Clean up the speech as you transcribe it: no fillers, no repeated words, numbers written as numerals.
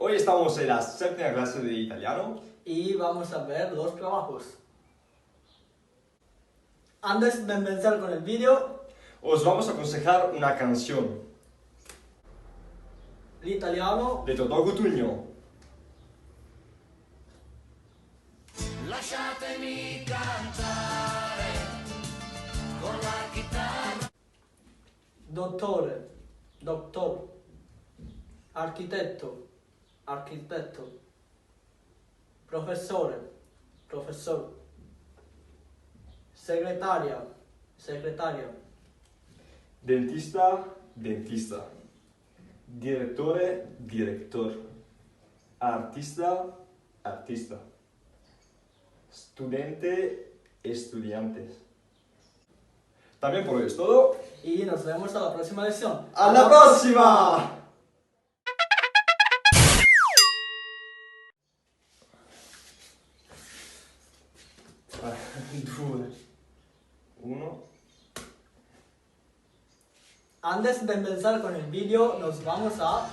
Hoy estamos en la séptima clase de italiano. Y vamos a ver los trabajos. Antes de empezar con el vídeo, Os vamos a aconsejar una canción l'italiano de Totò Cutugno. Lasciatemi cantare con la chitarra. dottore, doctor, architetto, architetto, professore, professor, segretaria, segretaria, Dentista, dentista. Direttore, director. Artista, artista. Studente, estudiantes. También por hoy es todo. y nos vemos a la próxima lección. ¡Alla prossima! 2, 1. Antes de empezar con el vídeo, nos vamos a...